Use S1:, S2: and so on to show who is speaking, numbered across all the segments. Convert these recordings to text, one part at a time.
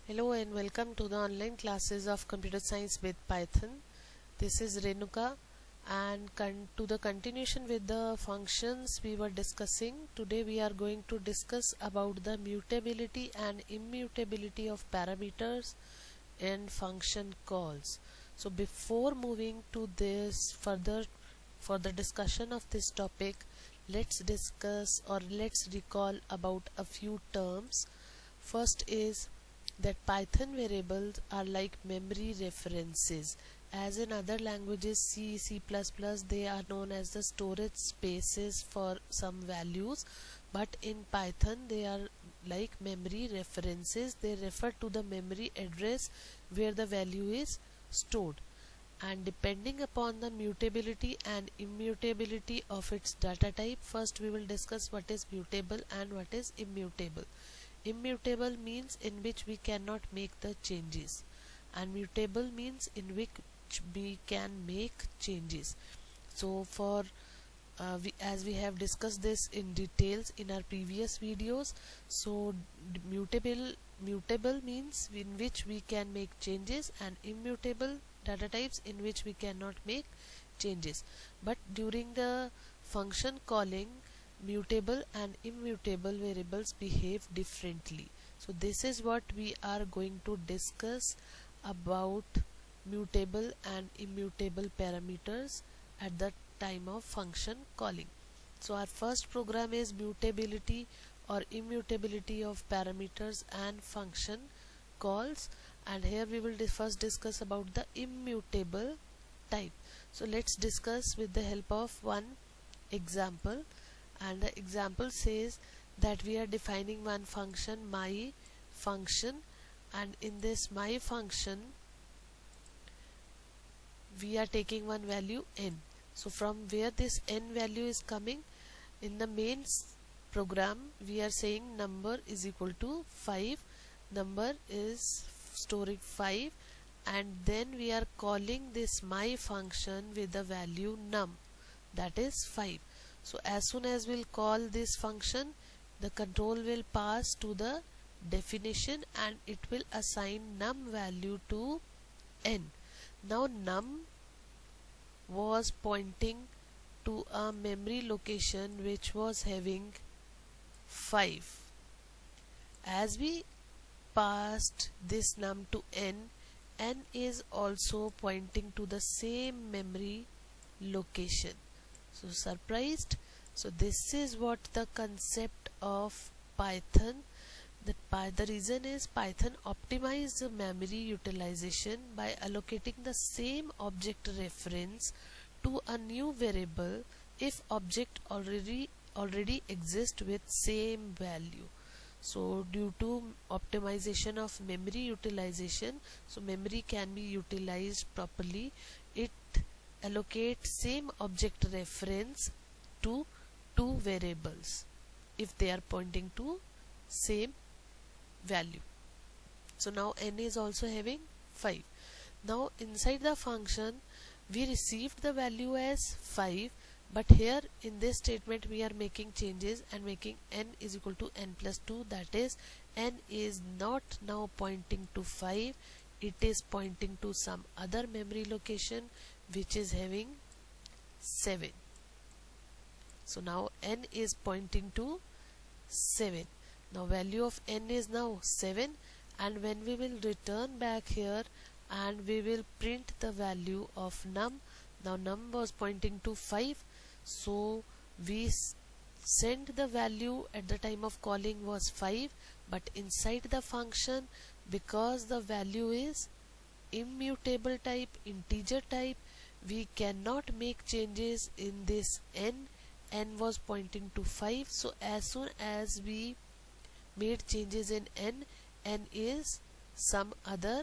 S1: Hello and welcome to the online classes of computer science with Python. This is Renuka and to the continuation with the functions we were discussing. Today we are going to discuss about the mutability and immutability of parameters and function calls. So before moving to this further for the discussion of this topic, let's discuss or let's recall about a few terms. First is that Python variables are like memory references. As in other languages C, C++, they are known as the storage spaces for some values, but in Python they are like memory references. They refer to the memory address where the value is stored, and depending upon the mutability and immutability of its data type, first we will discuss what is mutable and what is immutable. Immutable means in which we cannot make the changes, and mutable means in which we can make changes. So for as we have discussed this in details in our previous videos, so mutable means in which we can make changes, and immutable data types in which we cannot make changes. But during the function calling, mutable and immutable variables behave differently. So this is what we are going to discuss about mutable and immutable parameters at the time of function calling. So our first program is mutability or immutability of parameters and function calls, and here we will first discuss about the immutable type. So let's discuss with the help of one example, and the example says that we are defining one function, my function, and in this my function we are taking one value n. So from where this n value is coming, in the main program we are saying number is equal to 5, number is storing 5, and then we are calling this my function with the value num, that is 5. So as soon as we'll call this function, the control will pass to the definition and it will assign num value to n. Now num was pointing to a memory location which was having 5. As we passed this num to n, n is also pointing to the same memory location. So surprised? So this is what the concept of Python. The reason is Python optimizes the memory utilization by allocating the same object reference to a new variable if object already exists with same value. So due to optimization of memory utilization, so memory can be utilized properly. It allocate same object reference to two variables if they are pointing to same value. So now n is also having 5. Now inside the function we received the value as 5, but here in this statement we are making changes and making n is equal to n plus 2, that is n is not now pointing to 5, it is pointing to some other memory location which is having 7. So now n is pointing to 7. Now value of n is now 7, and when we will return back here and we will print the value of num, now num was pointing to 5, so we send the value at the time of calling was 5, but inside the function, because the value is immutable type, integer type, we cannot make changes in this n. N was pointing to 5, so as soon as we made changes in n, n is some other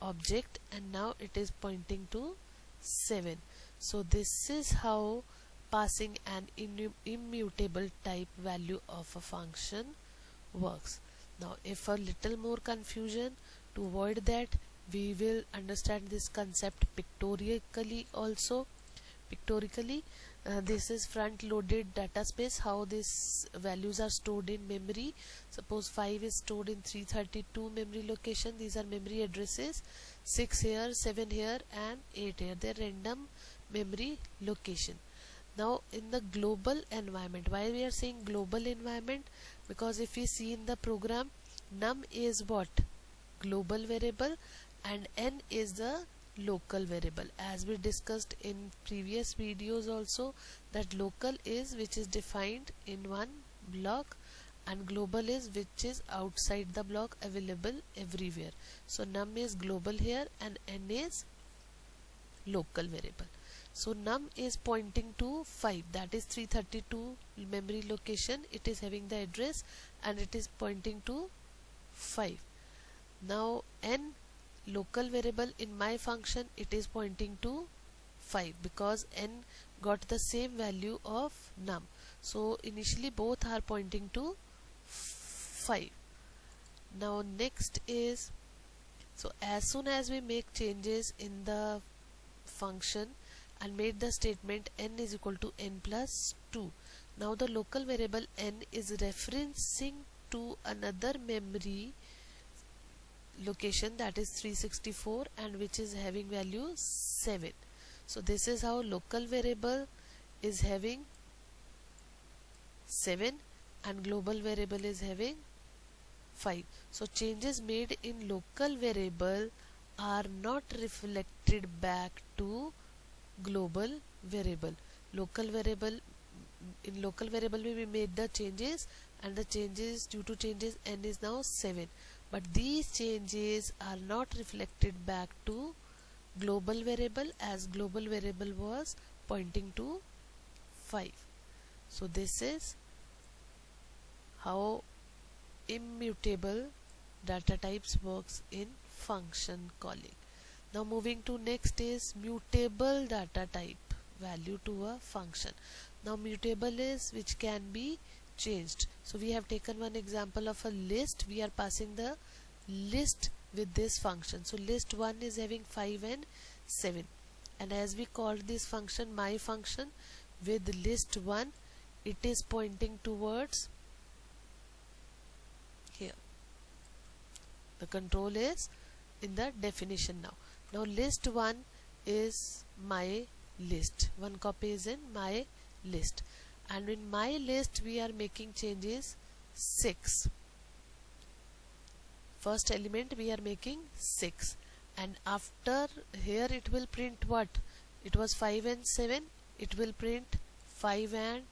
S1: object and now it is pointing to 7. So this is how passing an immutable type value of a function works. Now if a little more confusion, to avoid that, we will understand this concept pictorially also. this is front loaded data space, how these values are stored in memory. Suppose 5 is stored in 332 memory location. These are memory addresses, 6 here, 7 here and 8 here. They are random memory location. Now in the global environment, why we are saying global environment? Because if we see in the program, num is what? Global variable, and n is the local variable. As we discussed in previous videos also, that local is which is defined in one block and global is which is outside the block, available everywhere. So num is global here and n is local variable. So num is pointing to 5, that is 332 memory location. It is having the address and it is pointing to 5. Now n, local variable, in my function it is pointing to 5 because n got the same value of num. So initially both are pointing to 5. Now next is, so as soon as we make changes in the function and made the statement n is equal to n plus 2, now the local variable n is referencing to another memory location, that is 364, and which is having value 7. So this is how local variable is having 7 and global variable is having 5. So changes made in local variable are not reflected back to global variable. Local variable, in local variable we made the changes, and the changes, due to changes n is now 7, but these changes are not reflected back to global variable as global variable was pointing to 5. So this is how immutable data types works in function calling. Now moving to next is mutable data type value to a function. Now mutable is which can be changed. So we have taken one example of a list. We are passing the list with this function. So list 1 is having 5 and 7, and as we called this function my function with list 1, it is pointing towards here. The control is in the definition now. Now list 1 is my list, one copy is in my list, and in my list we are making changes 6. First element we are making 6, and after here it will print what? It was 5 and 7, it will print 5 and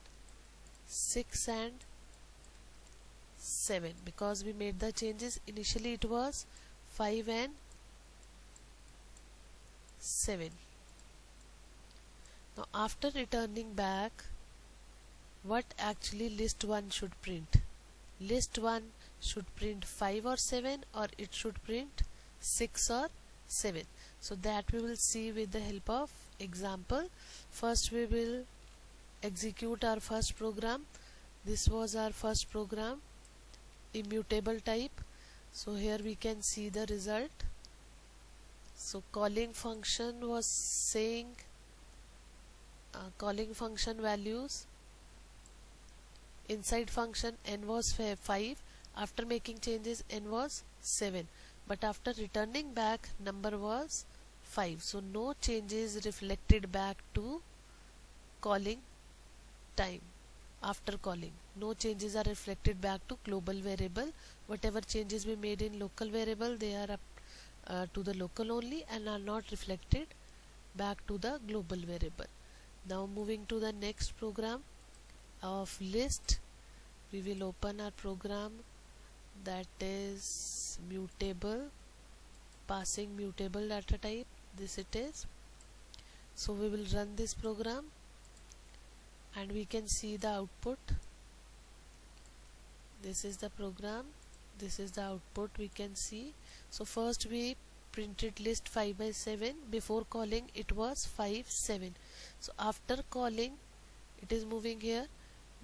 S1: 6 and 7 because we made the changes. Initially it was 5 and 7. Now after returning back, what actually list 1 should print? List 1 should print 5 or 7, or it should print 6 or 7. So that we will see with the help of example. First we will execute our first program. This was our first program, immutable type. So here we can see the result. So calling function was saying calling function values, inside function n was 5, after making changes n was 7, but after returning back number was 5. So no changes reflected back to calling time. After calling, no changes are reflected back to global variable. Whatever changes we made in local variable, they are up to the local only and are not reflected back to the global variable. Now moving to the next program of list, we will open our program, that is mutable, passing mutable data type. This it is. So we will run this program and we can see the output. This is the program, this is the output we can see. So first we printed list 5 by 7. Before calling it was 5 7. So after calling it is moving here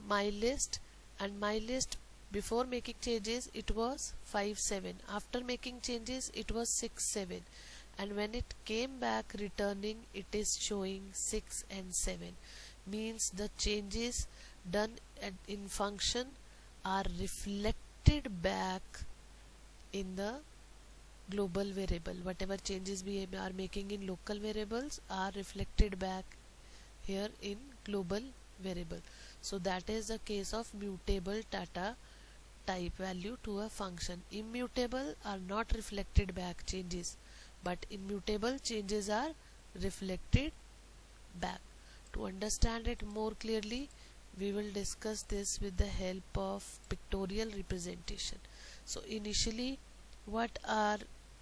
S1: my list, and my list before making changes it was 5 7. After making changes it was 6 7, and when it came back returning it is showing 6 and 7, means the changes done in function are reflected back in the global variable. Whatever changes we are making in local variables are reflected back here in global variable. So that is the case of mutable data type value to a function. Immutable are not reflected back changes, but immutable changes are reflected back. To understand it more clearly, we will discuss this with the help of pictorial representation. So initially, what our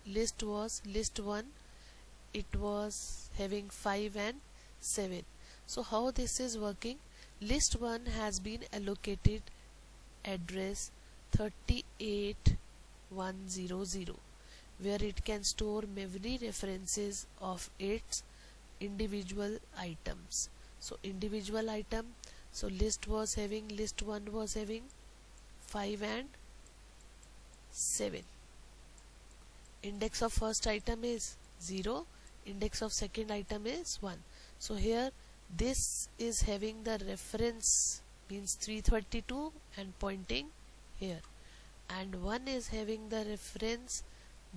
S1: list was, list 1, it was having 5 and 7. So how this is working, list 1 has been allocated address 38100, where it can store memory references of its individual items. So individual item, so list 1 was having 5 and 7. Index of first item is 0, index of second item is 1. So here this is having the reference means 332 and pointing here, and 1 is having the reference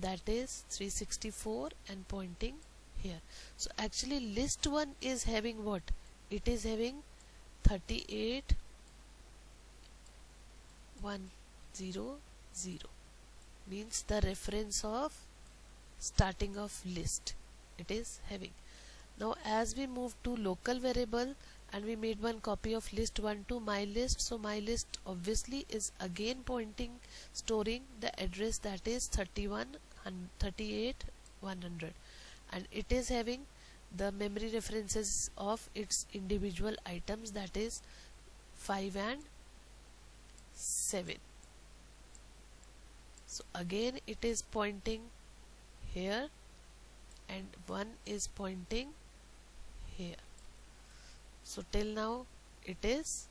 S1: that is 364 and pointing here. So actually list 1 is having what? It is having 38100 means the reference of starting of list it is having. Now as we move to local variable and we made one copy of list 1 to my list, so my list obviously is again pointing storing the address that is 38100, and it is having the memory references of its individual items that is 5 and 7. So again it is pointing here and 1 is pointing here. So till now it is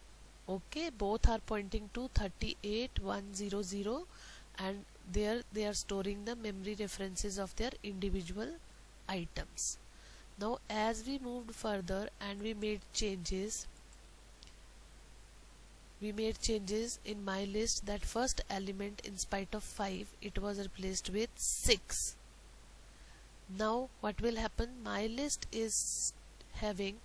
S1: okay, both are pointing to 38100 and there they are storing the memory references of their individual items. Now as we moved further and we made changes in my list, that first element in spite of 5 it was replaced with 6. Now what will happen, my list is having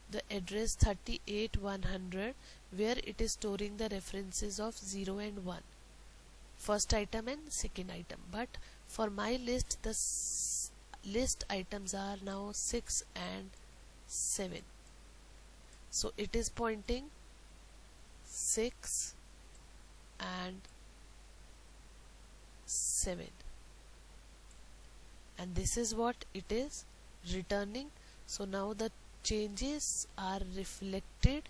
S1: the address 38100 where it is storing the references of 0 and 1, first item and second item, but for my list the list items are now 6 and 7. So it is pointing 6 and 7, and this is what it is returning. So now the changes are reflected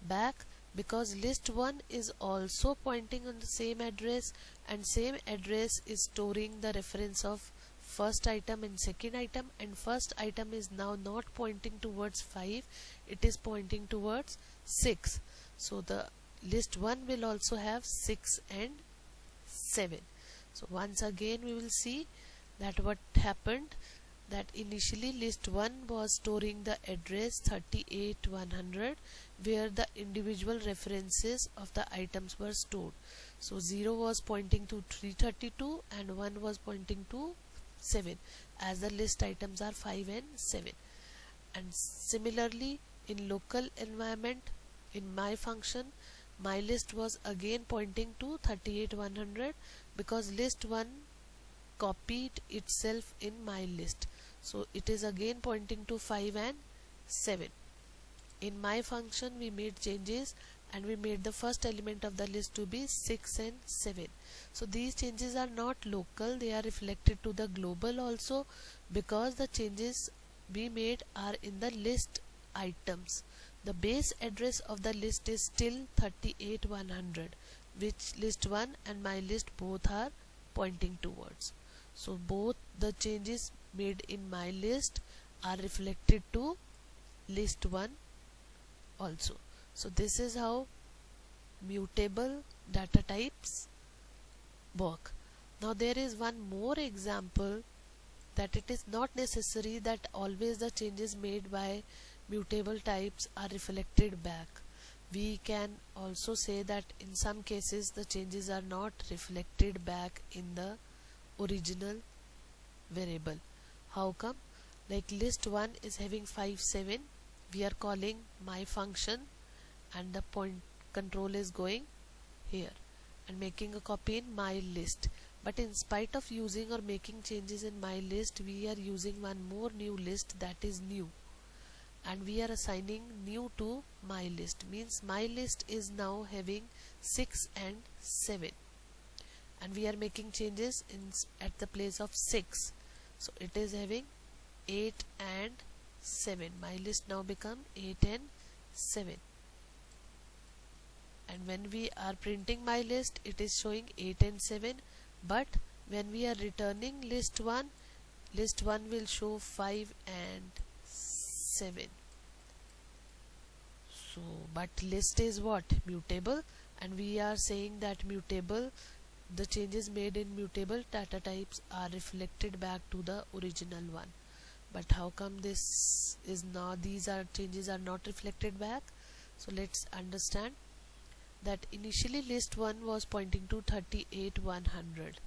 S1: back because list 1 is also pointing on the same address, and same address is storing the reference of first item and second item, and first item is now not pointing towards 5, it is pointing towards 6. So the list 1 will also have 6 and 7. So once again we will see that what happened, that initially list 1 was storing the address 38100 where the individual references of the items were stored. So 0 was pointing to 332 and 1 was pointing to 7 as the list items are 5 and 7. And similarly in local environment, in my function, my list was again pointing to 38100 because list 1 copied itself in my list, so it is again pointing to 5 and 7. In my function we made changes and we made the first element of the list to be 6 and 7. So these changes are not local, they are reflected to the global also because the changes we made are in the list items. The base address of the list is still 38100 which list 1 and my list both are pointing towards. So both the changes made in my list are reflected to list 1 also. So this is how mutable data types work. Now there is one more example, that it is not necessary that always the changes made by mutable types are reflected back. We can also say that in some cases the changes are not reflected back in the original variable. How come? Like list 1 is having 5 7, we are calling my function and the point control is going here and making a copy in my list. But in spite of using or making changes in my list, we are using one more new list, that is new, and we are assigning new to my list. Means my list is now having 6 and 7, and we are making changes at the place of 6, so it is having 8 and 7. My list now become 8 and 7, and when we are printing my list it is showing 8 and 7, but when we are returning list 1 will show 5 and 7. So but list is what? Mutable, and we are saying that mutable, the changes made in mutable data types are reflected back to the original one. But how come this is not, these are changes are not reflected back? So let's understand that initially list 1 was pointing to 38100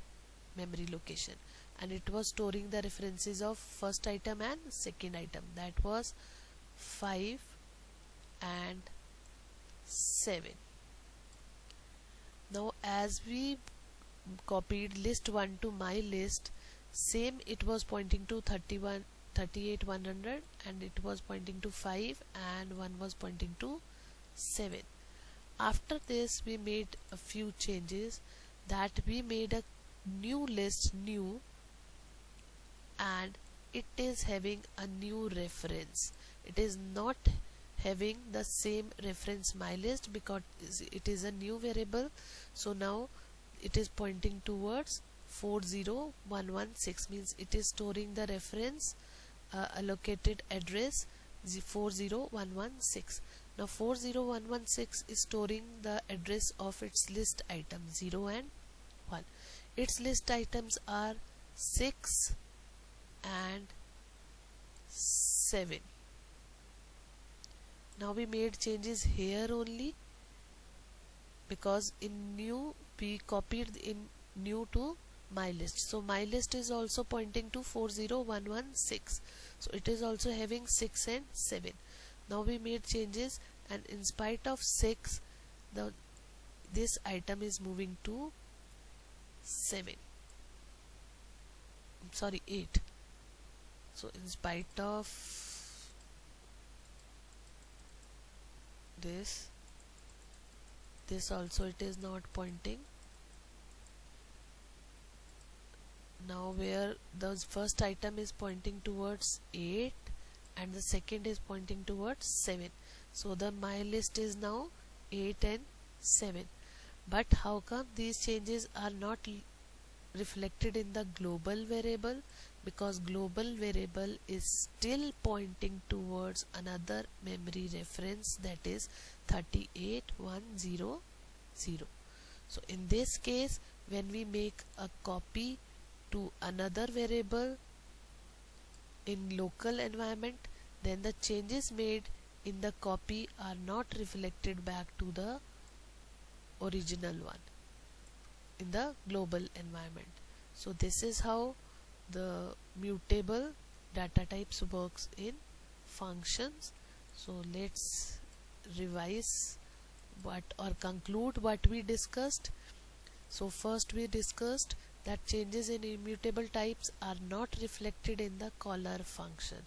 S1: memory location, and it was storing the references of first item and second item, that was 5 and 7. Now as we copied list 1 to my list, same, it was pointing to 38100 and it was pointing to 5 and 1 was pointing to 7. After this we made a few changes, that we made a new list new, and it is having a new reference. It is not having the same reference my list because it is a new variable. So now it is pointing towards 40116, means it is storing the reference allocated address 40116. Now 40116 is storing the address of its list item 0 and 1. Its list items are 6 and 7. Now we made changes here only, because in new we copied in new to my list. So my list is also pointing to 40116, so it is also having 6 and 7. Now we made changes, and in spite of 6, this item is moving to 7, sorry 8. So in spite of this also it is not pointing. Now where the first item is pointing towards 8 and the second is pointing towards 7, so the my list is now 8 and 7. But how come these changes are not reflected in the global variable? Because global variable is still pointing towards another memory reference, that is 38100. So in this case, when we make a copy to another variable in local environment, then the changes made in the copy are not reflected back to the original one in the global environment. So this is how the mutable data types works in functions. So let's revise or conclude what we discussed. So first we discussed that changes in immutable types are not reflected in the caller function,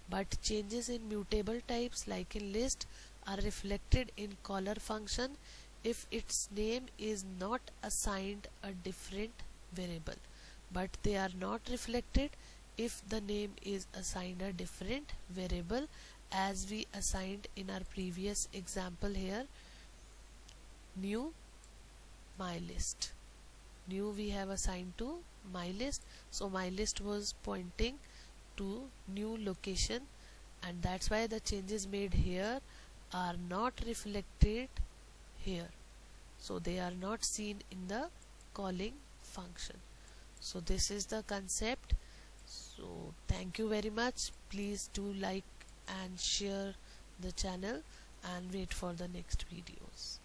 S1: but changes in mutable types like in list are reflected in caller function if its name is not assigned a different variable, but they are not reflected if the name is assigned a different variable, as we assigned in our previous example here, new my list. New we have assigned to my list, so my list was pointing to new location, and that's why the changes made here are not reflected here, so they are not seen in the calling function. So this is the concept. So thank you very much. Please do like and share the channel and wait for the next videos.